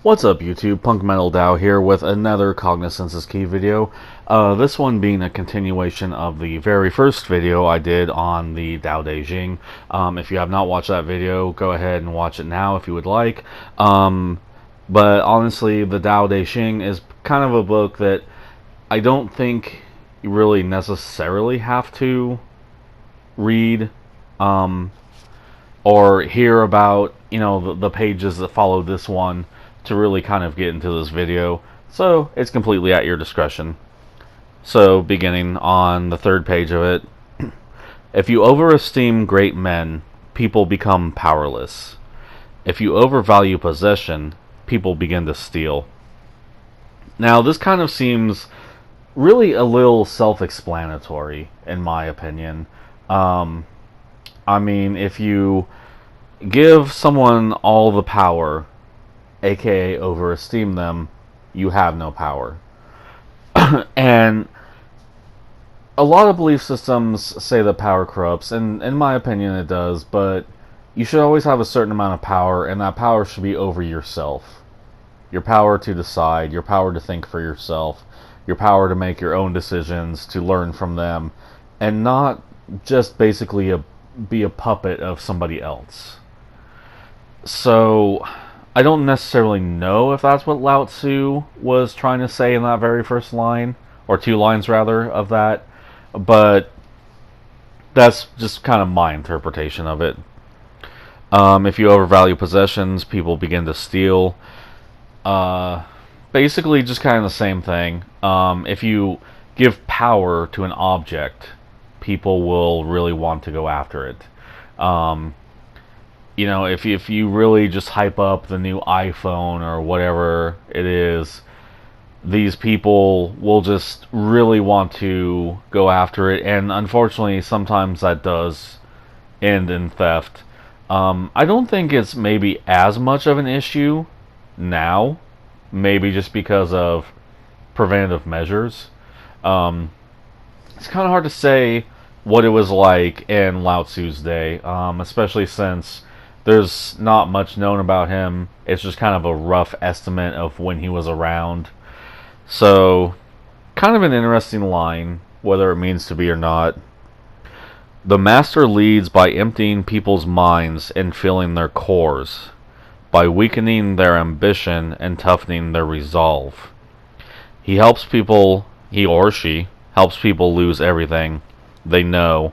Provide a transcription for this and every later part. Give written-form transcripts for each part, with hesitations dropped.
What's up YouTube, Punk Metal Dow here with another Cognizance is Key video. This one being a continuation of the very first video I did on the Tao Te Ching. If you have not watched that video, go ahead and watch it now if you would like. But honestly, the Tao Te Ching is kind of a book that I don't think you really necessarily have to read or hear about, the pages that follow this one to really kind of get into this video, so it's completely at your discretion. So, beginning on the third page of it, if you overesteem great men, people become powerless. If you overvalue possession, people begin to steal. Now, this kind of seems really a little self-explanatory, in my opinion. If you give someone all the power, aka overesteem them, you have no power. And a lot of belief systems say that power corrupts, and in my opinion it does, but you should always have a certain amount of power, and that power should be over yourself. Your power to decide, your power to think for yourself, your power to make your own decisions, to learn from them, and not just basically be a puppet of somebody else. So I don't necessarily know if that's what Lao Tzu was trying to say in that very first line, or two lines rather, of that, but that's just kind of my interpretation of it. If you overvalue possessions, people begin to steal. Basically just kind of the same thing. If you give power to an object, people will really want to go after it. If you really just hype up the new iPhone or whatever it is, these people will just really want to go after it, and unfortunately sometimes that does end in theft. I don't think it's maybe as much of an issue now, maybe just because of preventative measures. It's kind of hard to say what it was like in Lao Tzu's day, especially since there's not much known about him. It's just kind of a rough estimate of when he was around. So, kind of an interesting line, whether it means to be or not. The master leads by emptying people's minds and filling their cores, by weakening their ambition and toughening their resolve. He or she helps people lose everything they know,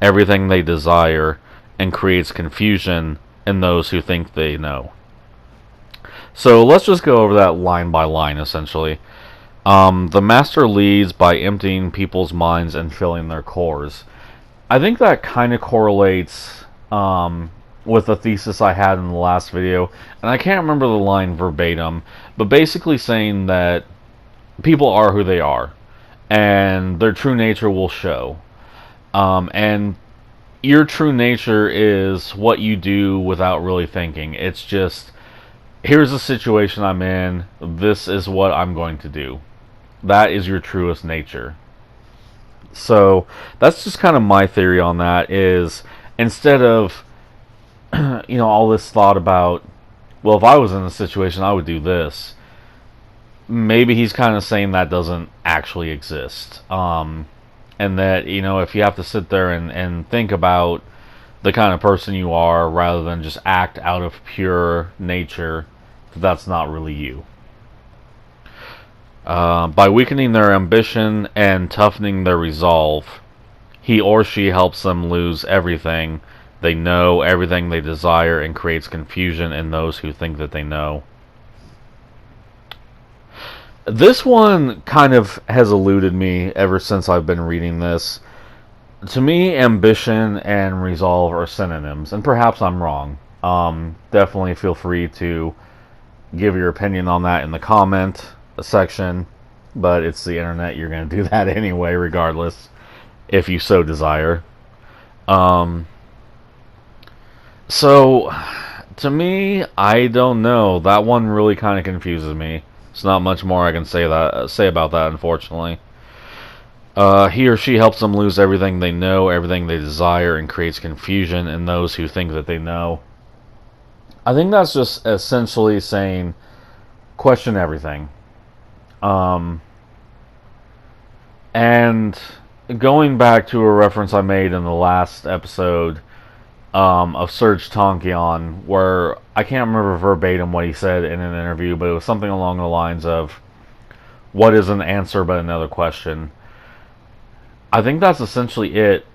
everything they desire, and creates confusion in those who think they know. So let's just go over that line by line, essentially. The master leads by emptying people's minds and filling their cores. I think that kind of correlates with the thesis I had in the last video, and I can't remember the line verbatim, but basically saying that people are who they are, and their true nature will show. And your true nature is what you do without really thinking. It's just, here's the situation I'm in, this is what I'm going to do. That is your truest nature. So that's just kind of my theory on that, is instead of all this thought about, well, if I was in a situation I would do this, maybe he's kind of saying that doesn't actually exist. And that, if you have to sit there and think about the kind of person you are rather than just act out of pure nature, that's not really you. By weakening their ambition and toughening their resolve, he or she helps them lose everything they know, everything they desire, and creates confusion in those who think that they know. This one kind of has eluded me ever since I've been reading this. To me, ambition and resolve are synonyms, and perhaps I'm wrong. Definitely feel free to give your opinion on that in the comment section, but it's the internet, you're going to do that anyway, regardless, if you so desire. So, to me, I don't know. That one really kind of confuses me. There's not much more I can say about that, unfortunately. He or she helps them lose everything they know, everything they desire, and creates confusion in those who think that they know. I think that's just essentially saying question everything. Um, and going back to a reference I made in the last episode of Serge Tankian, where I can't remember verbatim what he said in an interview, but it was something along the lines of, what is an answer but another question? I think that's essentially it.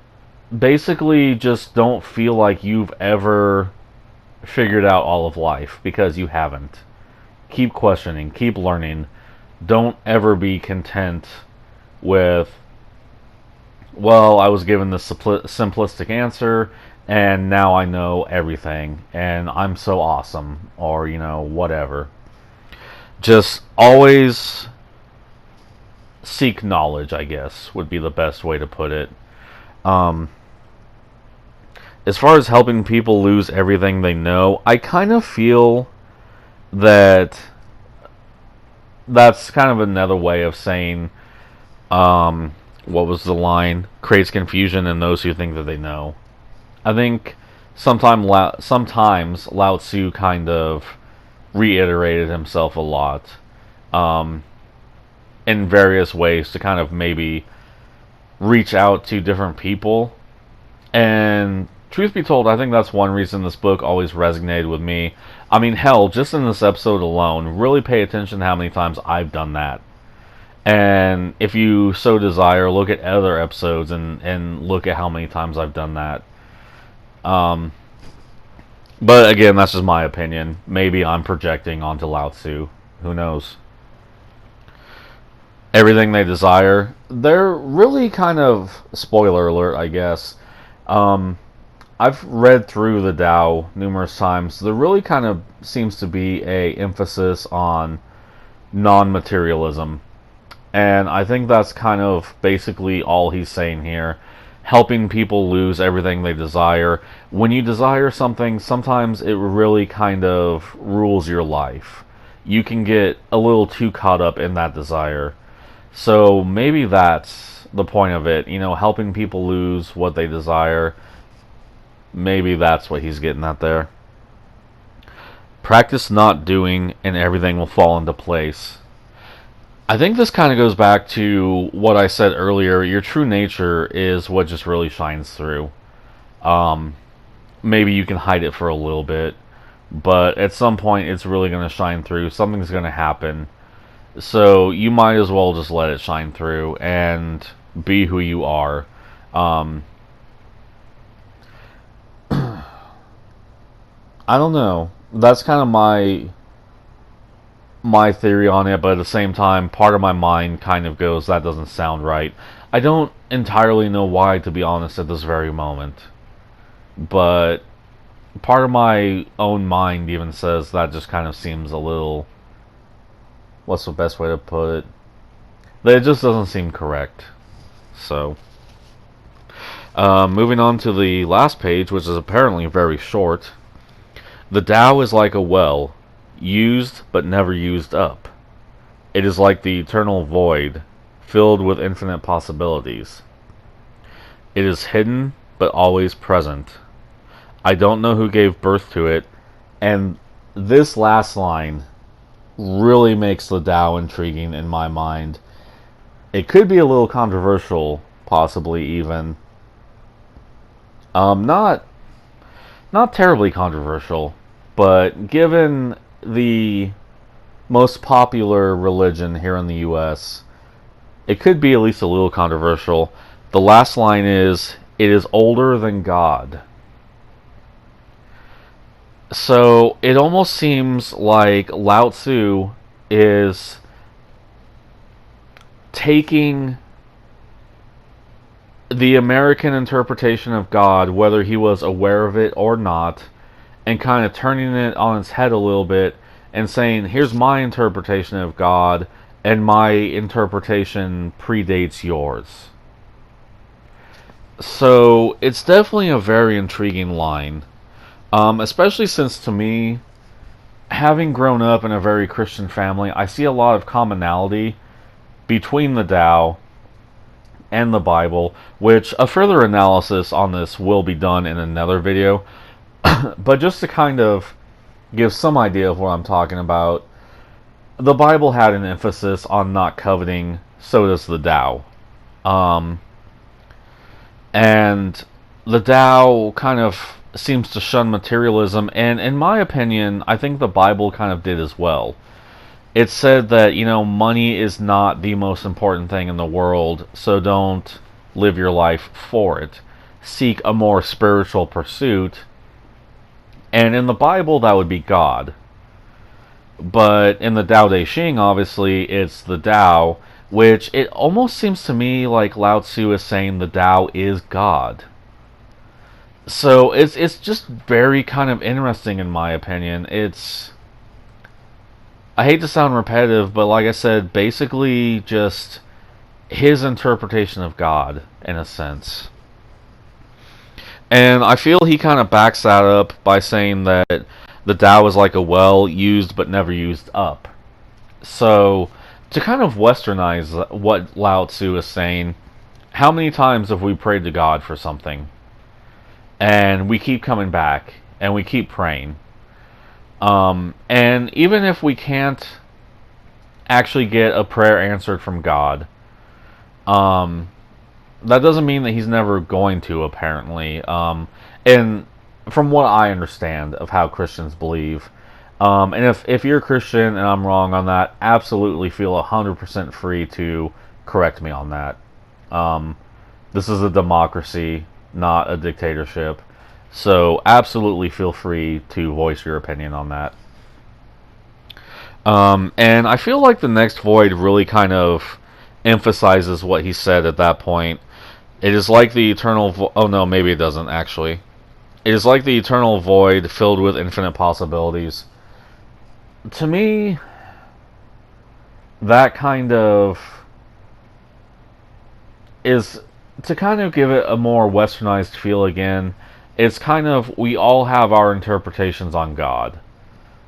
Basically, just don't feel like you've ever figured out all of life, because you haven't. Keep questioning, keep learning. Don't ever be content with, well, I was given this simplistic answer and now I know everything and I'm so awesome, or, whatever. Just always seek knowledge, I guess, would be the best way to put it. As far as helping people lose everything they know, I kind of feel that that's kind of another way of saying, what was the line? Creates confusion in those who think that they know. I think sometimes Lao Tzu kind of reiterated himself a lot, in various ways to kind of maybe reach out to different people. And truth be told, I think that's one reason this book always resonated with me. I mean, hell, just in this episode alone, really pay attention to how many times I've done that. And if you so desire, look at other episodes and look at how many times I've done that. But again, that's just my opinion. Maybe I'm projecting onto Lao Tzu. Who knows? Everything they desire. They're really kind of, spoiler alert, I guess. I've read through the Tao numerous times. There really kind of seems to be a emphasis on non-materialism. And I think that's kind of basically all he's saying here. Helping people lose everything they desire. When you desire something, sometimes it really kind of rules your life. You can get a little too caught up in that desire. So maybe that's the point of it. Helping people lose what they desire. Maybe that's what he's getting at there. Practice not doing and everything will fall into place. I think this kind of goes back to what I said earlier. Your true nature is what just really shines through. Maybe you can hide it for a little bit, but at some point it's really going to shine through. Something's going to happen. So you might as well just let it shine through and be who you are. I don't know. That's kind of my theory on it, but at the same time, part of my mind kind of goes, that doesn't sound right. I don't entirely know why, to be honest, at this very moment. But part of my own mind even says that just kind of seems a little... what's the best way to put it? That it just doesn't seem correct. So... moving on to the last page, which is apparently very short. The Tao is like a well, used but never used up. It is like the eternal void, filled with infinite possibilities. It is hidden but always present. I don't know who gave birth to it, and this last line really makes the Tao intriguing in my mind. It could be a little controversial, possibly even. Not terribly controversial, but given the most popular religion here in the US, it could be at least a little controversial. The last line is, it is older than God. So it almost seems like Lao Tzu is taking the American interpretation of God, whether he was aware of it or not, and kind of turning it on its head a little bit and saying, here's my interpretation of God, and my interpretation predates yours. So it's definitely a very intriguing line, especially since, to me, having grown up in a very Christian family, I see a lot of commonality between the Tao and the Bible, which a further analysis on this will be done in another video. But just to kind of give some idea of what I'm talking about, the Bible had an emphasis on not coveting, so does the Tao. Um, and the Tao kind of seems to shun materialism, and in my opinion, I think the Bible kind of did as well. It said that, money is not the most important thing in the world, so don't live your life for it. Seek a more spiritual pursuit, and in the Bible, that would be God. But in the Tao Te Ching, obviously, it's the Tao, which it almost seems to me like Lao Tzu is saying the Tao is God. So it's just very kind of interesting in my opinion. I hate to sound repetitive, but like I said, basically just his interpretation of God in a sense. And I feel he kind of backs that up by saying that the Tao is like a well used but never used up. So, to kind of westernize what Lao Tzu is saying, how many times have we prayed to God for something? And we keep coming back, and we keep praying. And even if we can't actually get a prayer answered from God, um, that doesn't mean that He's never going to, apparently. And from what I understand of how Christians believe, and if you're a Christian and I'm wrong on that, absolutely feel 100% free to correct me on that. This is a democracy, not a dictatorship. So absolutely feel free to voice your opinion on that. And I feel like the next void really kind of emphasizes what he said at that point. It is like the eternal oh no, maybe it doesn't actually. It is like the eternal void filled with infinite possibilities. To me, that kind of is to kind of give it a more westernized feel again. It's kind of we all have our interpretations on God,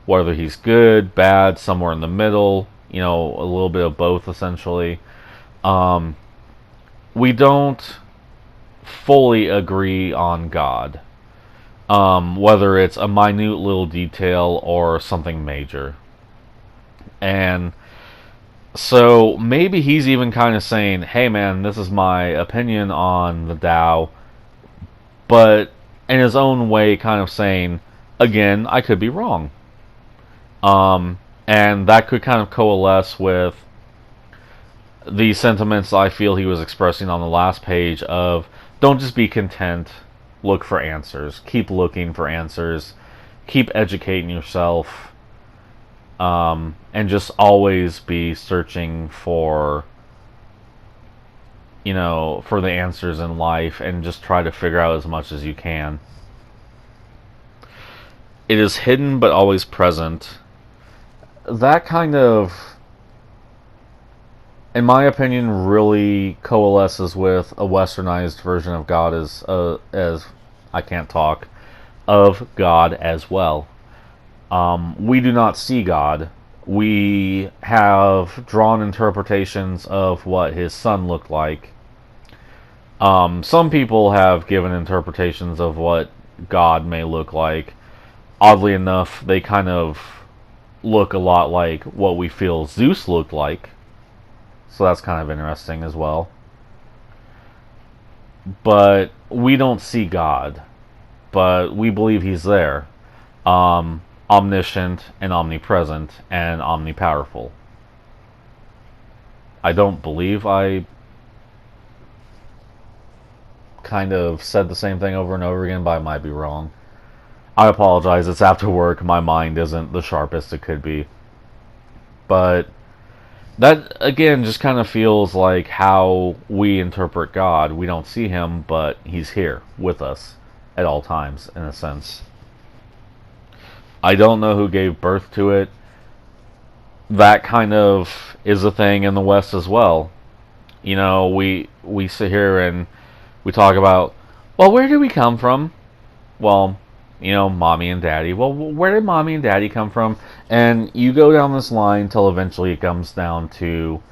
whether He's good, bad, somewhere in the middle, a little bit of both essentially. We don't fully agree on God, whether it's a minute little detail or something major. And so maybe he's even kind of saying, hey man, this is my opinion on the Tao, but in his own way kind of saying, again, I could be wrong. And that could kind of coalesce with the sentiments I feel he was expressing on the last page of don't just be content, look for answers. Keep looking for answers. Keep educating yourself. And just always be searching for for the answers in life and just try to figure out as much as you can. It is hidden but always present. That kind of, in my opinion, really coalesces with a westernized version of God as I can't talk, of God as well. We do not see God. We have drawn interpretations of what His Son looked like. Some people have given interpretations of what God may look like. Oddly enough, they kind of look a lot like what we feel Zeus looked like. So that's kind of interesting as well. But we don't see God. But we believe He's there. Omniscient and omnipresent and omnipowerful. I don't believe I kind of said the same thing over and over again, but I might be wrong. I apologize, it's after work, my mind isn't the sharpest it could be. But that, again, just kind of feels like how we interpret God. We don't see Him, but He's here with us at all times, in a sense. I don't know who gave birth to it. That kind of is a thing in the West as well. We sit here and we talk about, well, where did we come from? Well, mommy and daddy. Well, where did mommy and daddy come from? And you go down this line till eventually it comes down to,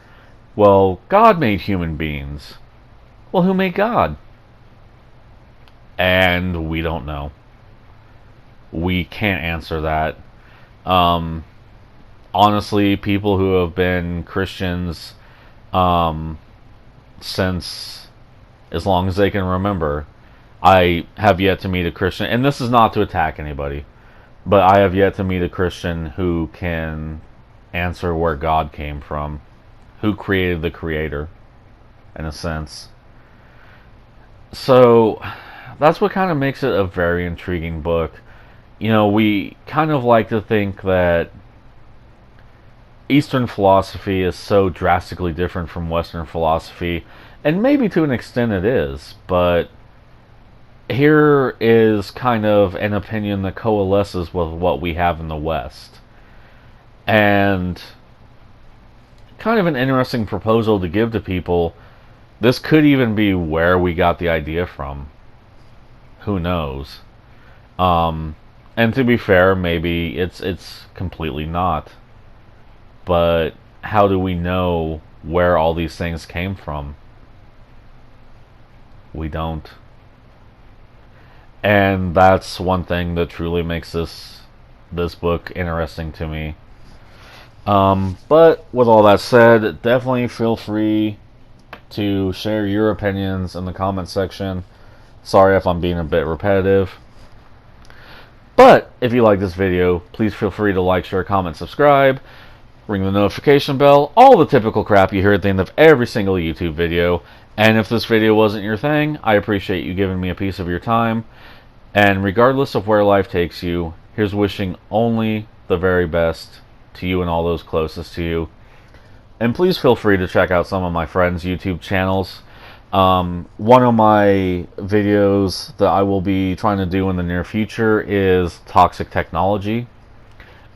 well, God made human beings. Well, who made God? And we don't know. We can't answer that. honestly, people who have been Christians um, since as long as they can remember. I have yet to meet a Christian, and this is not to attack anybody, but I have yet to meet a Christian who can answer where God came from, who created the Creator, in a sense. So that's what kind of makes it a very intriguing book. You know, we kind of like to think that Eastern philosophy is so drastically different from Western philosophy, and maybe to an extent it is, but here is kind of an opinion that coalesces with what we have in the West. And kind of an interesting proposal to give to people. This could even be where we got the idea from. Who knows? And to be fair, maybe it's completely not. But how do we know where all these things came from? We don't. And that's one thing that truly makes this book interesting to me. But with all that said, definitely feel free to share your opinions in the comment section. Sorry if I'm being a bit repetitive. But if you like this video, please feel free to like, share, comment, subscribe, ring the notification bell, all the typical crap you hear at the end of every single YouTube video. And if this video wasn't your thing, I appreciate you giving me a piece of your time. And regardless of where life takes you, here's wishing only the very best to you and all those closest to you. And please feel free to check out some of my friends' YouTube channels. One of my videos that I will be trying to do in the near future is toxic technology.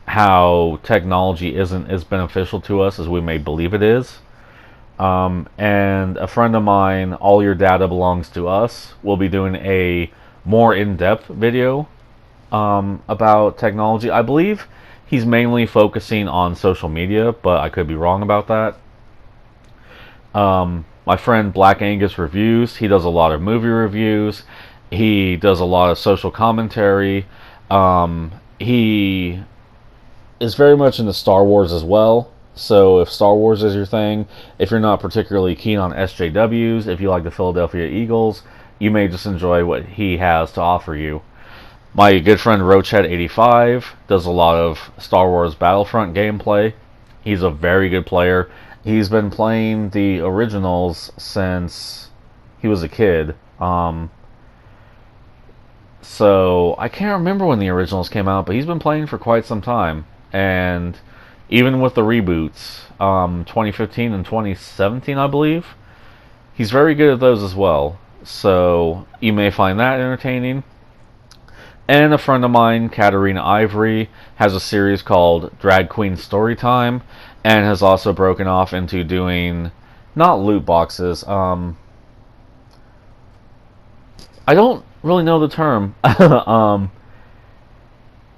How technology isn't as beneficial to us as we may believe it is. And a friend of mine, All Your Data Belongs to Us, will be doing a more in-depth video about technology. I believe he's mainly focusing on social media, but I could be wrong about that. My friend Black Angus Reviews, he does a lot of movie reviews. He does a lot of social commentary. He is very much into Star Wars as well. So if Star Wars is your thing, if you're not particularly keen on SJWs, if you like the Philadelphia Eagles, you may just enjoy what he has to offer you. My good friend Roachhead85 does a lot of Star Wars Battlefront gameplay. He's a very good player. He's been playing the originals since he was a kid. So I can't remember when the originals came out, but he's been playing for quite some time. And even with the reboots, 2015 and 2017, I believe, he's very good at those as well. So you may find that entertaining. And a friend of mine, Katarina Ivory, has a series called Drag Queen Storytime, and has also broken off into doing, not loot boxes, I don't really know the term.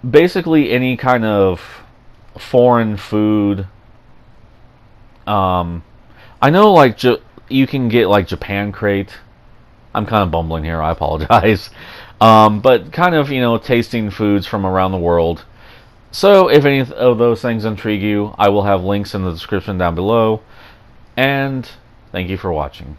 Basically any kind of foreign food. I know like you can get like Japan Crate. I'm kind of bumbling here, I apologize. But kind of, you know, tasting foods from around the world. So if any of those things intrigue you, I will have links in the description down below. And thank you for watching.